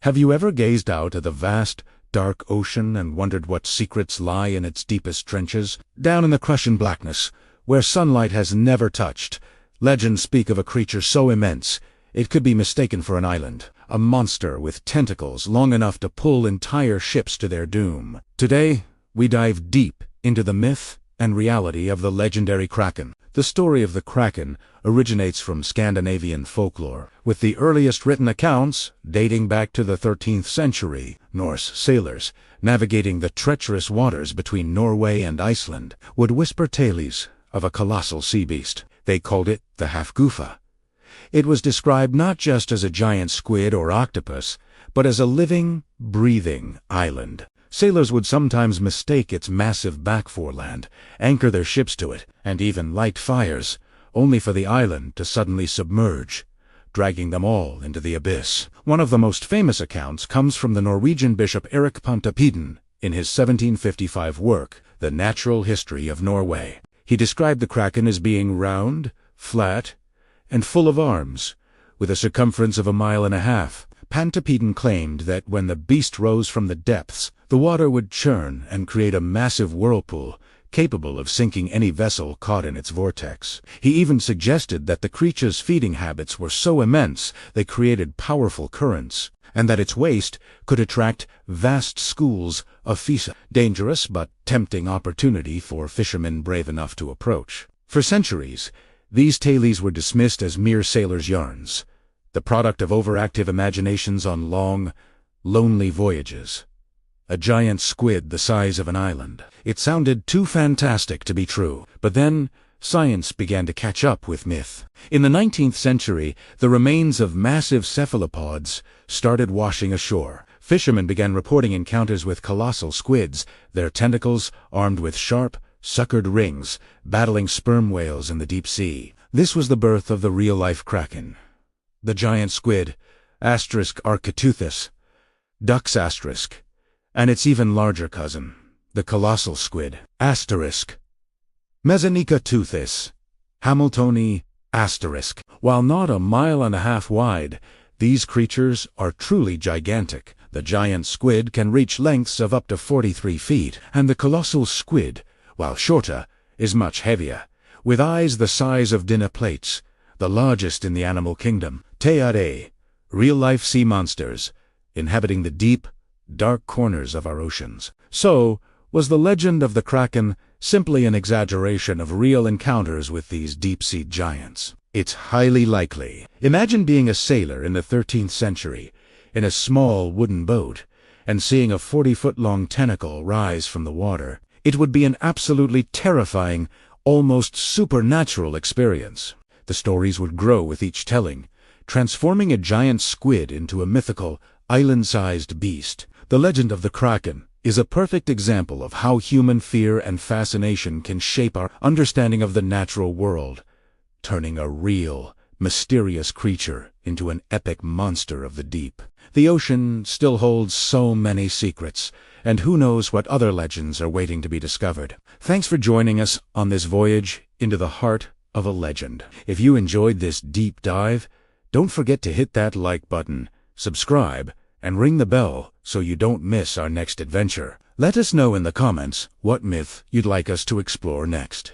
Have you ever gazed out at the vast, dark ocean and wondered what secrets lie in its deepest trenches? Down in the crushing blackness, where sunlight has never touched, legends speak of a creature so immense it could be mistaken for an island, a monster with tentacles long enough to pull entire ships to their doom. Today, we dive deep into the myth and reality of the legendary Kraken. The story of the Kraken originates from Scandinavian folklore, with the earliest written accounts dating back to the 13th century. Norse sailors, navigating the treacherous waters between Norway and Iceland, would whisper tales of a colossal sea beast. They called it the Hafgufa. It was described not just as a giant squid or octopus, but as a living, breathing island. Sailors would sometimes mistake its massive back for land, anchor their ships to it, and even light fires, only for the island to suddenly submerge, dragging them all into the abyss. One of the most famous accounts comes from the Norwegian bishop Erik Pontoppidan in his 1755 work, The Natural History of Norway. He described the Kraken as being round, flat, and full of arms, with a circumference of 1.5 miles. Pontoppidan claimed that when the beast rose from the depths, the water would churn and create a massive whirlpool, capable of sinking any vessel caught in its vortex. He even suggested that the creature's feeding habits were so immense they created powerful currents, and that its waste could attract vast schools of fishes, dangerous but tempting opportunity for fishermen brave enough to approach. For centuries, these tales were dismissed as mere sailors' yarns, the product of overactive imaginations on long, lonely voyages. A giant squid the size of an island. It sounded too fantastic to be true. But then, science began to catch up with myth. In the 19th century, the remains of massive cephalopods started washing ashore. Fishermen began reporting encounters with colossal squids, their tentacles armed with sharp, suckered rings, battling sperm whales in the deep sea. This was the birth of the real-life Kraken. The giant squid, Architeuthis, ducks asterisk, and its even larger cousin, the colossal squid, Mesonicoteuthis, Hamiltoni asterisk. While not 1.5 miles wide, these creatures are truly gigantic. The giant squid can reach lengths of up to 43 feet, and the colossal squid, while shorter, is much heavier, with eyes the size of dinner plates, the largest in the animal kingdom. Teare, real-life sea monsters, inhabiting the deep, dark corners of our oceans. So, was the legend of the Kraken simply an exaggeration of real encounters with these deep-sea giants? It's highly likely. Imagine being a sailor in the 13th century, in a small wooden boat, and seeing a 40-foot-long tentacle rise from the water. It would be an absolutely terrifying, almost supernatural experience. The stories would grow with each telling, transforming a giant squid into a mythical, island-sized beast. The legend of the Kraken is a perfect example of how human fear and fascination can shape our understanding of the natural world, turning a real, mysterious creature into an epic monster of the deep. The ocean still holds so many secrets, and who knows what other legends are waiting to be discovered. Thanks for joining us on this voyage into the heart of a legend. If you enjoyed this deep dive, don't forget to hit that like button, subscribe, and ring the bell so you don't miss our next adventure. Let us know in the comments what myth you'd like us to explore next.